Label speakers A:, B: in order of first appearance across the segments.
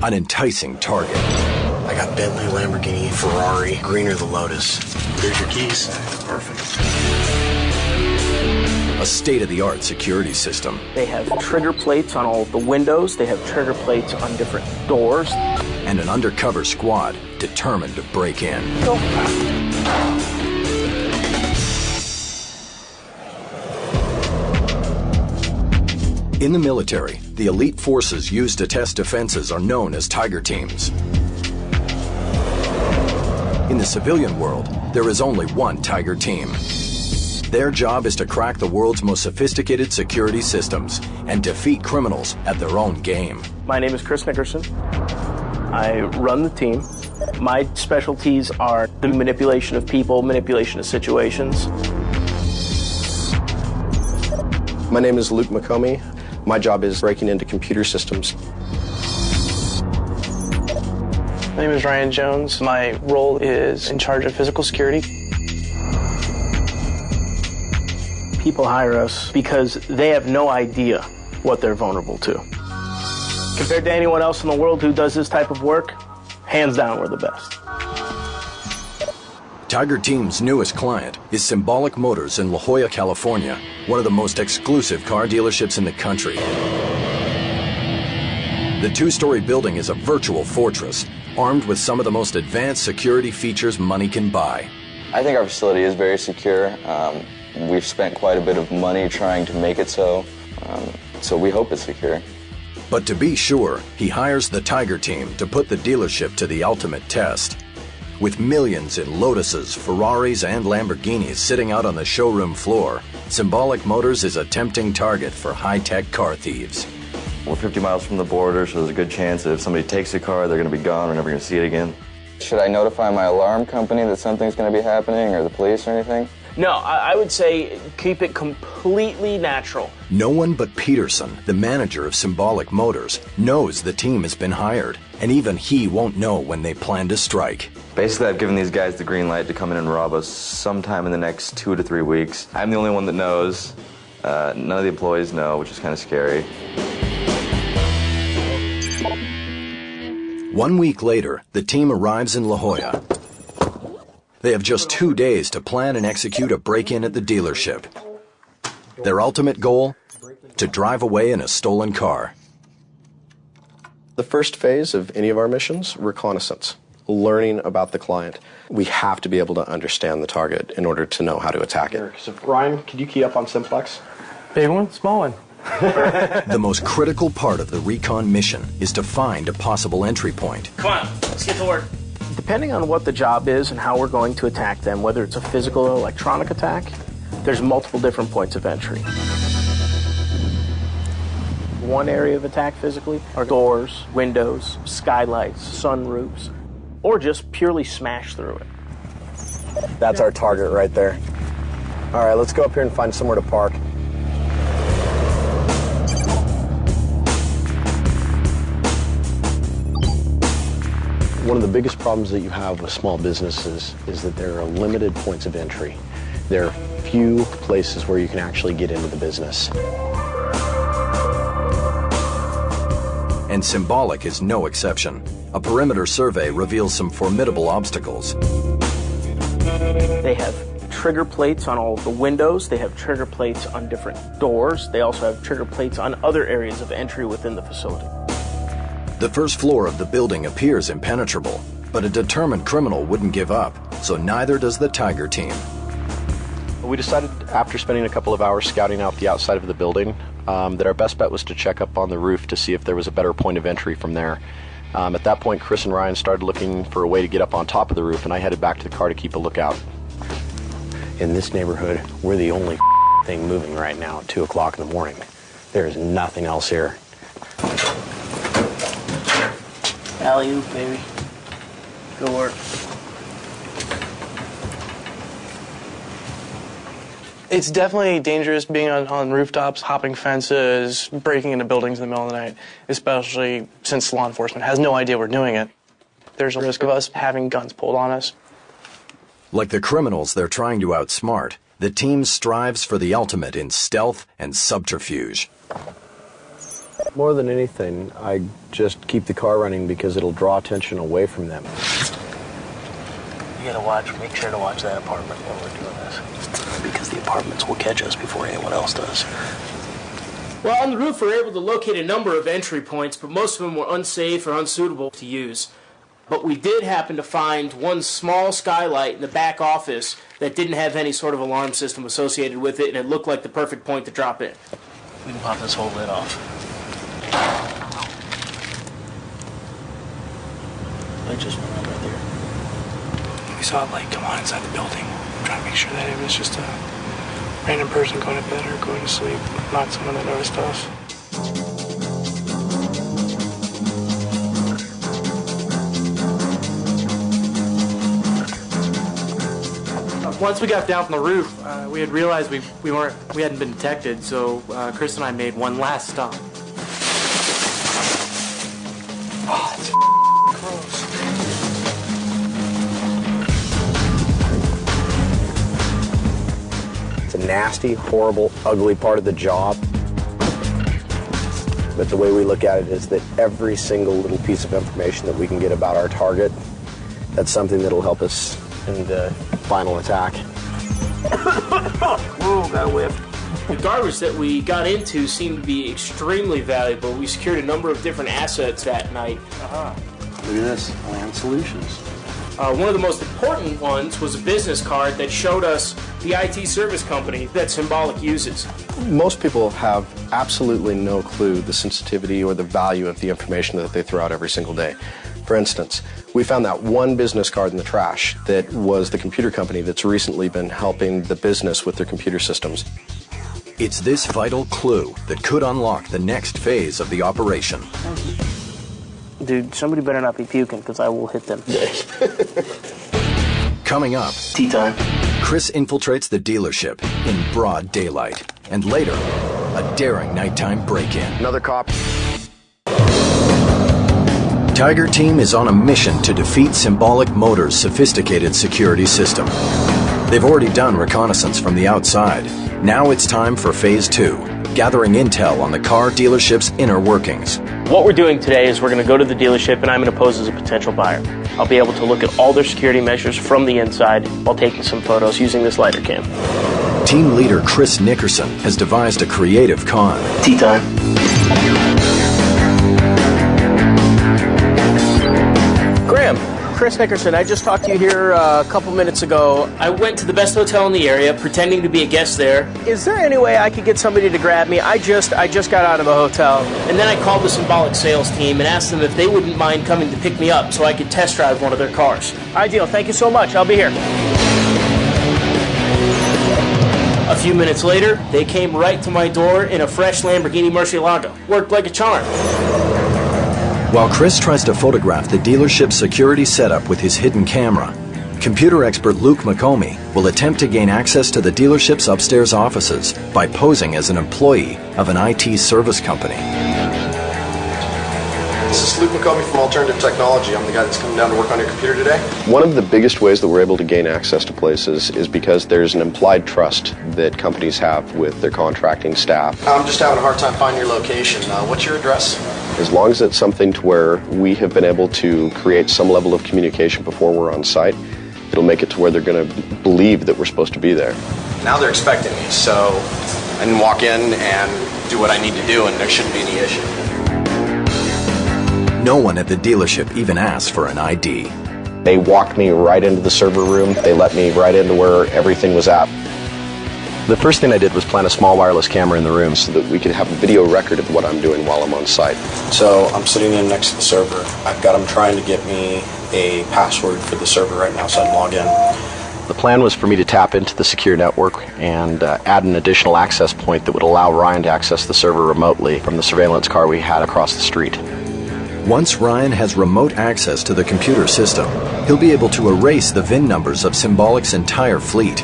A: an enticing target.
B: I got Bentley, Lamborghini, Ferrari, greener the Lotus. Here's your keys. Perfect.
A: A state-of-the-art security system.
C: They have trigger plates on all of the windows. They have trigger plates on different doors.
A: And an undercover squad determined to break in.
C: Go.
A: In the military, the elite forces used to test defenses are known as Tiger Teams. In the civilian world, there is only one Tiger Team. Their job is to crack the world's most sophisticated security systems and defeat criminals at their own game.
C: My name is Chris Nickerson. I run the team. My specialties are the manipulation of people, manipulation of situations.
D: My name is Luke McComey. My job is breaking into computer systems.
E: My name is Ryan Jones. My role is in charge of physical security.
C: People hire us because they have no idea what they're vulnerable to. Compared to anyone else in the world who does this type of work, hands down, we're the best.
A: Tiger Team's newest client is Symbolic Motors in La Jolla, California, one of the most exclusive car dealerships in the country. The two-story building is a virtual fortress, armed with some of the most advanced security features money can buy.
F: I think our facility is very secure. We've spent quite a bit of money trying to make it so we hope it's secure.
A: But to be sure, he hires the Tiger Team to put the dealership to the ultimate test. With millions in Lotuses, Ferraris, and Lamborghinis sitting out on the showroom floor, Symbolic Motors is a tempting target for high-tech car thieves.
G: We're 50 miles from the border, so there's a good chance that if somebody takes a car, they're going to be gone. We're never going to see it again.
F: Should I notify my alarm company that something's going to be happening, or the police or anything?
C: No, I would say keep it completely natural.
A: No one but Peterson, the manager of Symbolic Motors, knows the team has been hired, and even he won't know when they plan to strike.
G: Basically, I've given these guys the green light to come in and rob us sometime in the next 2 to 3 weeks. I'm the only one that knows. None of the employees know, which is kind of scary.
A: 1 week later, the team arrives in La Jolla. They have just 2 days to plan and execute a break-in at the dealership. Their ultimate goal? To drive away in a stolen car.
D: The first phase of any of our missions, reconnaissance, learning about the client. We have to be able to understand the target in order to know how to attack it. So Ryan, could you key up on Simplex?
E: Big one, small one.
A: The most critical part of the recon mission is to find a possible entry point.
C: Come on, let's get to work. Depending on what the job is and how we're going to attack them, whether it's a physical or electronic attack, there's multiple different points of entry. One area of attack physically are doors, windows, skylights, sunroofs, or just purely smash through it.
D: That's our target right there. All right, let's go up here and find somewhere to park. One of the biggest problems that you have with small businesses is that there are limited points of entry. There are few places where you can actually get into the business.
A: And Symbolic is no exception. A perimeter survey reveals some formidable obstacles.
C: They have trigger plates on all of the windows. They have trigger plates on different doors. They also have trigger plates on other areas of entry within the facility.
A: The first floor of the building appears impenetrable, but a determined criminal wouldn't give up, so neither does the Tiger Team.
D: We decided, after spending a couple of hours scouting out the outside of the building, that our best bet was to check up on the roof to see if there was a better point of entry from there. At that point, Chris and Ryan started looking for a way to get up on top of the roof, and I headed back to the car to keep a lookout. In this neighborhood, we're the only thing moving right now at 2 o'clock in the morning. There is nothing else here.
C: Alley-oop, baby. Good work.
E: It's definitely dangerous being on rooftops, hopping fences, breaking into buildings in the middle of the night, especially since law enforcement has no idea we're doing it. There's a risk of us having guns pulled on us.
A: Like the criminals they're trying to outsmart, the team strives for the ultimate in stealth and subterfuge.
D: More than anything, I just keep the car running because it'll draw attention away from them.
C: You gotta make sure to watch that apartment when we're doing this. Because the apartments will catch us before anyone else does. Well, on the roof, we were able to locate a number of entry points, but most of them were unsafe or unsuitable to use. But we did happen to find one small skylight in the back office that didn't have any sort of alarm system associated with it, and it looked like the perfect point to drop in. We can pop this whole lid off. Light just went on right there.
E: We saw a light come on inside the building. Trying to make sure that it was just a random person going to bed or going to sleep, not someone that noticed us. Once we got down from the roof, we had realized we hadn't been detected, so Chris and I made one last stop. Oh, it's gross.
D: It's a nasty, horrible, ugly part of the job. But the way we look at it is that every single little piece of information that we can get about our target, that's something that'll help us in the final attack.
C: Whoa, got a whiff. The garbage that we got into seemed to be extremely valuable. We secured a number of different assets that night.
B: Look at this, Land Solutions.
C: One of the most important ones was a business card that showed us the IT service company that Symbolic uses.
D: Most people have absolutely no clue the sensitivity or the value of the information that they throw out every single day. For instance, we found that one business card in the trash that was the computer company that's recently been helping the business with their computer systems.
A: It's this vital clue that could unlock the next phase of the operation.
C: Dude, somebody better not be puking, because I will hit them.
A: Coming up,
C: Tea time.
A: Chris infiltrates the dealership in broad daylight. And later, a daring nighttime break-in.
D: Another cop.
A: Tiger Team is on a mission to defeat Symbolic Motors' sophisticated security system. They've already done reconnaissance from the outside. Now it's time for Phase 2, gathering intel on the car dealership's inner workings.
C: What we're doing today is we're going to go to the dealership and I'm going to pose as a potential buyer. I'll be able to look at all their security measures from the inside while taking some photos using this lighter cam.
A: Team leader Chris Nickerson has devised a creative con.
C: Tea time. Graham, Chris Nickerson, I just talked to you here a couple minutes ago. I went to the best hotel in the area, pretending to be a guest there. Is there any way I could get somebody to grab me? I just got out of the hotel. And then I called the Symbolic sales team and asked them if they wouldn't mind coming to pick me up so I could test drive one of their cars. Ideal, thank you so much. I'll be here. A few minutes later, they came right to my door in a fresh Lamborghini Murcielago. Worked like a charm.
A: While Chris tries to photograph the dealership's security setup with his hidden camera, computer expert Luke McComey will attempt to gain access to the dealership's upstairs offices by posing as an employee of an IT service company.
H: This is Luke McComey from Alternative Technology. I'm the guy that's coming down to work on your computer today.
D: One of the biggest ways that we're able to gain access to places is because there's an implied trust that companies have with their contracting staff.
H: I'm just having a hard time finding your location. What's your address?
D: As long as it's something to where we have been able to create some level of communication before we're on site, it'll make it to where they're going to believe that we're supposed to be there.
H: Now they're expecting me, so I can walk in and do what I need to do and there shouldn't be any issue.
A: No one at the dealership even asks for an ID.
D: They walked me right into the server room. They let me right into where everything was at. The first thing I did was plant a small wireless camera in the room so that we could have a video record of what I'm doing while I'm on site.
H: So I'm sitting in next to the server. I've got them trying to get me a password for the server right now so I can log in.
D: The plan was for me to tap into the secure network and add an additional access point that would allow Ryan to access the server remotely from the surveillance car we had across the street.
A: Once Ryan has remote access to the computer system, he'll be able to erase the VIN numbers of Symbolic's entire fleet.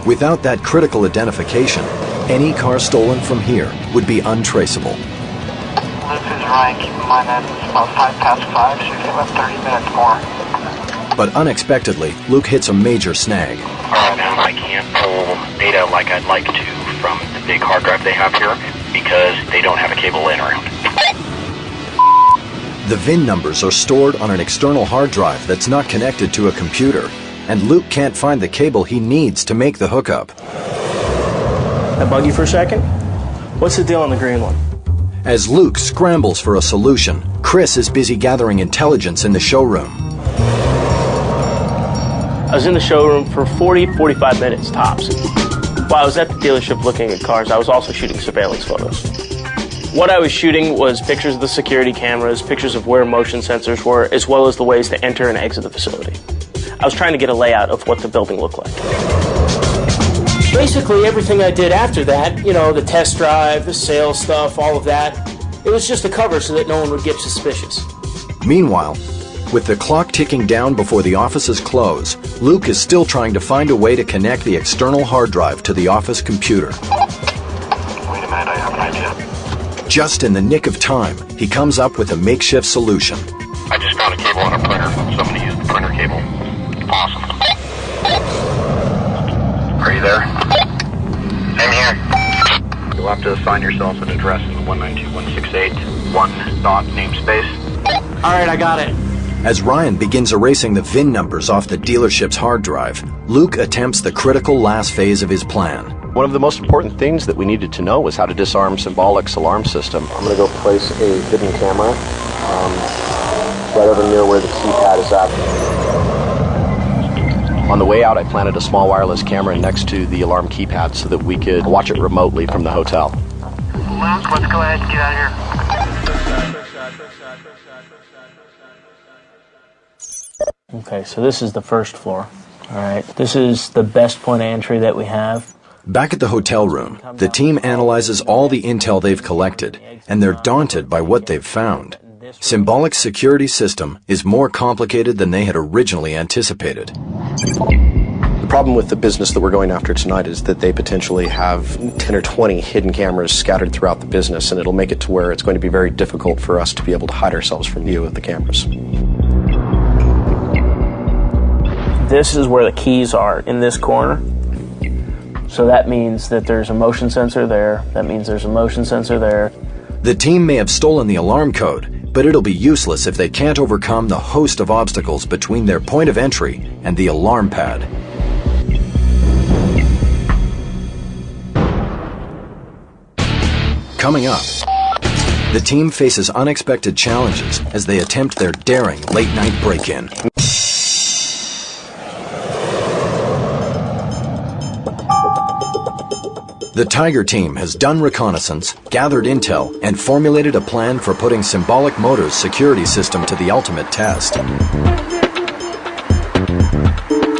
A: Without that critical identification, any car stolen from here would be untraceable.
I: This is Ryan. Keep in mind that it's about 5:05, so you have about 30 minutes more.
A: But unexpectedly, Luke hits a major snag.
J: I can't pull data like I'd like to from the big hard drive they have here. because they don't have a cable laying around.
A: The VIN numbers are stored on an external hard drive that's not connected to a computer, and Luke can't find the cable he needs to make the hookup.
C: I bug you for a second? What's the deal on the green one?
A: As Luke scrambles for a solution, Chris is busy gathering intelligence in the showroom.
C: I was in the showroom for 45 minutes tops. While I was at the dealership looking at cars, I was also shooting surveillance photos. What I was shooting was pictures of the security cameras, pictures of where motion sensors were, as well as the ways to enter and exit the facility. I was trying to get a layout of what the building looked like. Basically, everything I did after that, you know, the test drive, the sales stuff, all of that, it was just a cover so that no one would get suspicious.
A: Meanwhile, with the clock ticking down before the offices close, Luke is still trying to find a way to connect the external hard drive to the office computer.
J: Wait a minute, I have an idea.
A: Just in the nick of time, he comes up with a makeshift solution.
J: I just found a cable on a printer. Somebody used the printer cable. Awesome. Are you there? I'm here. You'll have to assign yourself an address in the 192.168 namespace.
C: All right, I got it.
A: As Ryan begins erasing the VIN numbers off the dealership's hard drive, Luke attempts the critical last phase of his plan.
D: One of the most important things that we needed to know was how to disarm Symbolic's alarm system. I'm going to go place a hidden camera right over near where the keypad is at. On the way out, I planted a small wireless camera next to the alarm keypad so that we could watch it remotely from the hotel.
I: Luke, let's go ahead and get out of here.
C: Okay, so this is the first floor. All right, this is the best point of entry that we have.
A: Back at the hotel room, the team analyzes all the intel they've collected, and they're daunted by what they've found. Symbolic's security system is more complicated than they had originally anticipated.
D: The problem with the business that we're going after tonight is that they potentially have 10 or 20 hidden cameras scattered throughout the business, and it'll make it to where it's going to be very difficult for us to be able to hide ourselves from view of the cameras.
C: This is where the keys are, in this corner. So that means that there's a motion sensor there. That means there's a motion sensor there.
A: The team may have stolen the alarm code, but it'll be useless if they can't overcome the host of obstacles between their point of entry and the alarm pad. Coming up, the team faces unexpected challenges as they attempt their daring late-night break-in. The Tiger team has done reconnaissance, gathered intel, and formulated a plan for putting Symbolic Motors' security system to the ultimate test.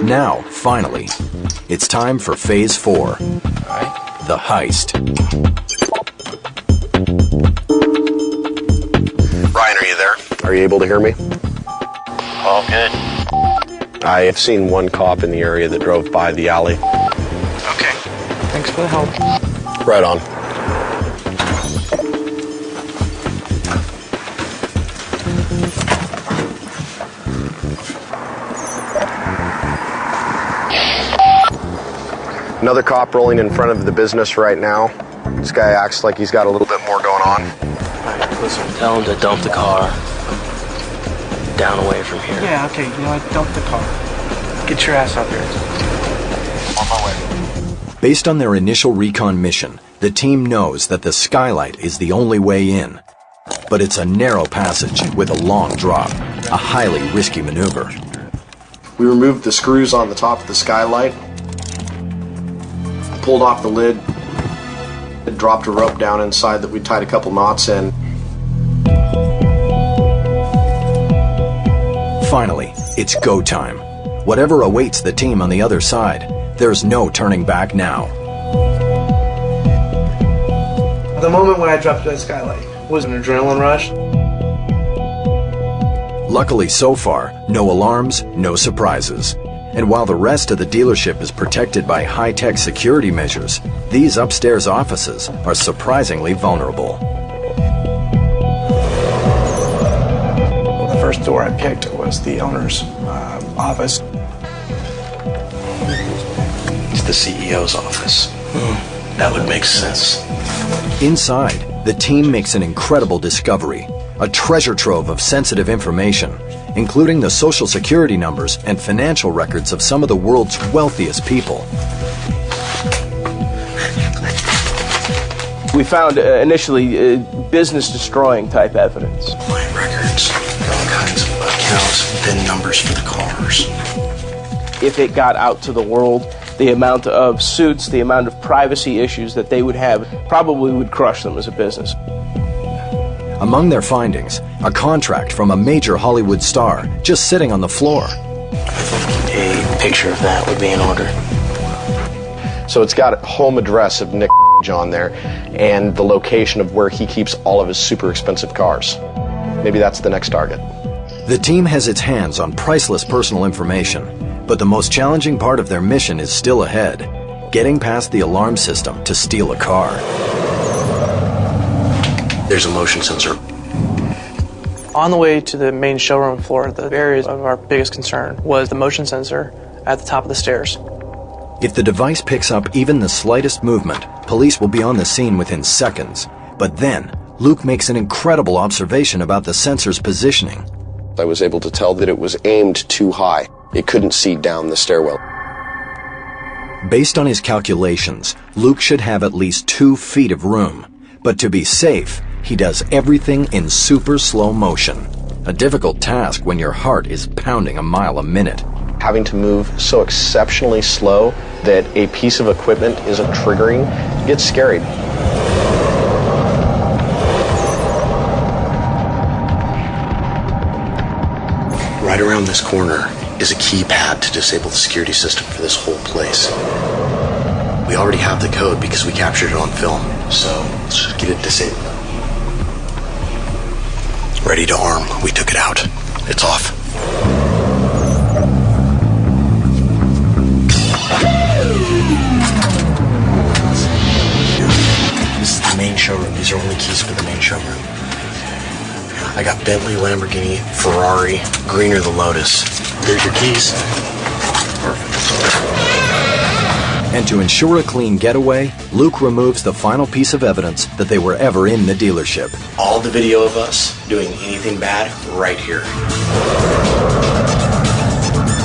A: Now, finally, it's time for Phase 4, the heist.
B: Ryan, are you there?
K: Are you able to hear me?
J: All good.
K: I have seen one cop in the area that drove by the alley.
B: Okay.
E: Thanks for the help.
K: Right on. Another cop rolling in front of the business right now. This guy acts like he's got a little bit more going on.
C: All right, listen, tell him to dump the car down away from here.
E: Yeah, okay, you know what? Dump the car. Get your ass up here.
J: On my way.
A: Based on their initial recon mission, the team knows that the skylight is the only way in. But it's a narrow passage with a long drop, a highly risky maneuver.
B: We removed the screws on the top of the skylight, pulled off the lid, and dropped a rope down inside that we tied a couple knots in.
A: Finally, it's go time. Whatever awaits the team on the other side, there's no turning back now.
E: The moment when I dropped that skylight was an adrenaline rush.
A: Luckily so far, no alarms, no surprises. And while the rest of the dealership is protected by high-tech security measures, these upstairs offices are surprisingly vulnerable.
E: The first door I picked was the owner's office.
B: It's the CEO's office. That would make sense.
A: Inside, the team makes an incredible discovery, a treasure trove of sensitive information, including the social security numbers and financial records of some of the world's wealthiest people.
L: We found initially business-destroying type evidence.
B: Client records, all kinds of accounts, VIN numbers for the cars.
L: If it got out to the world, the amount of suits, the amount of privacy issues that they would have probably would crush them as a business.
A: Among their findings, a contract from a major Hollywood star just sitting on the floor.
B: A picture of that would be in order.
K: So it's got a home address of Nick on there and the location of where he keeps all of his super expensive cars. Maybe that's the next target.
A: The team has its hands on priceless personal information, but the most challenging part of their mission is still ahead, getting past the alarm system to steal a car.
B: There's a motion sensor.
E: On the way to the main showroom floor, the area of our biggest concern was the motion sensor at the top of the stairs.
A: If the device picks up even the slightest movement, police will be on the scene within seconds. But then, Luke makes an incredible observation about the sensor's positioning.
K: I was able to tell that it was aimed too high. It couldn't see down the stairwell.
A: Based on his calculations, Luke should have at least 2 feet of room. But to be safe, he does everything in super slow motion. A difficult task when your heart is pounding a mile a minute.
K: Having to move so exceptionally slow that a piece of equipment isn't triggering gets scary.
B: Right around this corner is a keypad to disable the security system for this whole place. We already have the code because we captured it on film, so let's just get it disabled. Ready to arm. We took it out. It's off. This is the main showroom. These are only keys for the main showroom. I got Bentley, Lamborghini, Ferrari, green or the Lotus. Here's your keys.
A: And to ensure a clean getaway, Luke removes the final piece of evidence that they were ever in the dealership.
B: All the video of us doing anything bad right here.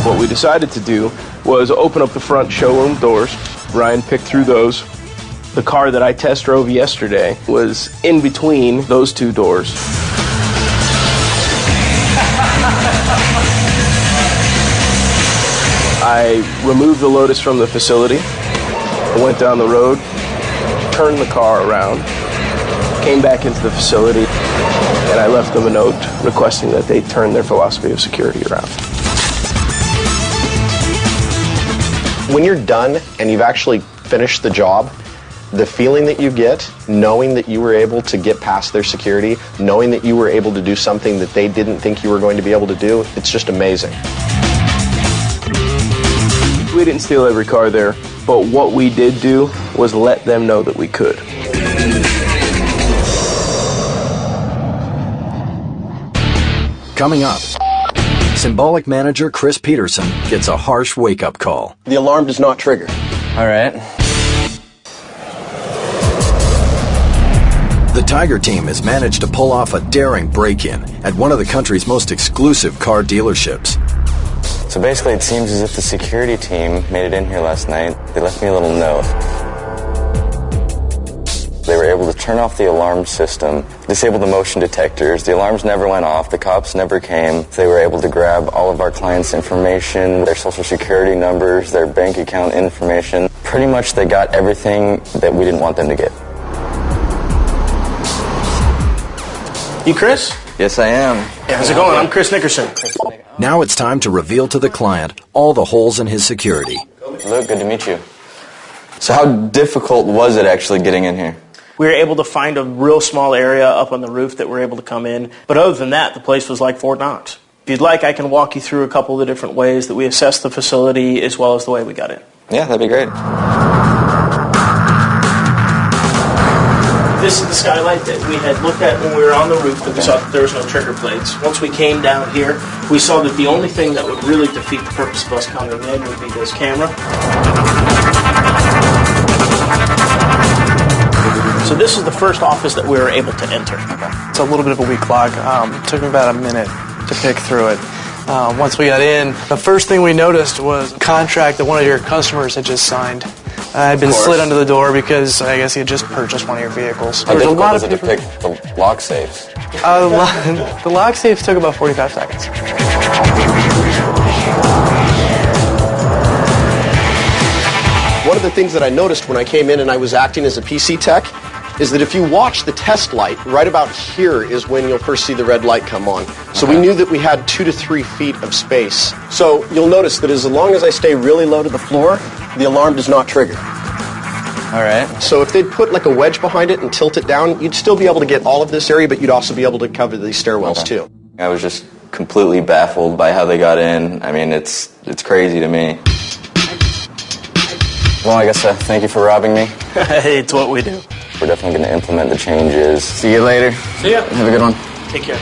L: What we decided to do was open up the front showroom doors. Ryan picked through those. The car that I test drove yesterday was in between those 2 doors. I removed the Lotus from the facility, went down the road, turned the car around, came back into the facility, and I left them a note requesting that they turn their philosophy of security around.
K: When you're done and you've actually finished the job, the feeling that you get, knowing that you were able to get past their security, knowing that you were able to do something that they didn't think you were going to be able to do, it's just amazing.
L: We didn't steal every car there, but what we did do was let them know that we could.
A: Coming up, Symbolic manager Chris Peterson gets a harsh wake-up call.
K: The alarm does not trigger.
F: All right.
A: The Tiger team has managed to pull off a daring break-in at one of the country's most exclusive car dealerships.
F: So basically it seems as if the security team made it in here last night. They left me a little note. They were able to turn off the alarm system, disable the motion detectors. The alarms never went off. The cops never came. They were able to grab all of our clients' information, their social security numbers, their bank account information. Pretty much they got everything that we didn't want them to get.
E: You Chris?
F: Yes, I am.
E: Yeah, how's it going? I'm Chris Nickerson.
A: Now it's time to reveal to the client all the holes in his security.
F: Luke, good to meet you. So how difficult was it actually getting in here?
C: We were able to find a real small area up on the roof that we're able to come in. But other than that, the place was like Fort Knox. If you'd like, I can walk you through a couple of the different ways that we assessed the facility as well as the way we got in.
F: Yeah, that'd be great.
C: This is the skylight that we had looked at when we were on the roof, that we saw that there was no trigger plates. Once we came down here, we saw that the only thing that would really defeat the purpose of us coming in would be this camera. So this is the first office that we were able to enter.
E: It's a little bit of a weak log. Took me about a minute to pick through it. Once we got in, the first thing we noticed was a contract that one of your customers had just signed. Had been slid under the door because I guess he had just purchased one of your vehicles.
F: How difficult was it to pick the lock safes?
E: The lock safes took about 45 seconds.
K: One of the things that I noticed when I came in and I was acting as a PC tech is that if you watch the test light, right about here is when you'll first see the red light come on. So we knew that we had 2 to 3 feet of space. So you'll notice that as long as I stay really low to the floor, the alarm does not trigger.
F: All right.
K: So if they'd put like a wedge behind it and tilt it down, you'd still be able to get all of this area, but you'd also be able to cover these stairwells too.
F: I was just completely baffled by how they got in. I mean, it's crazy to me. Well, I guess thank you for robbing me.
C: It's what we do.
F: We're definitely going to implement the changes. See you later.
C: See ya.
F: Have a good one.
C: Take care.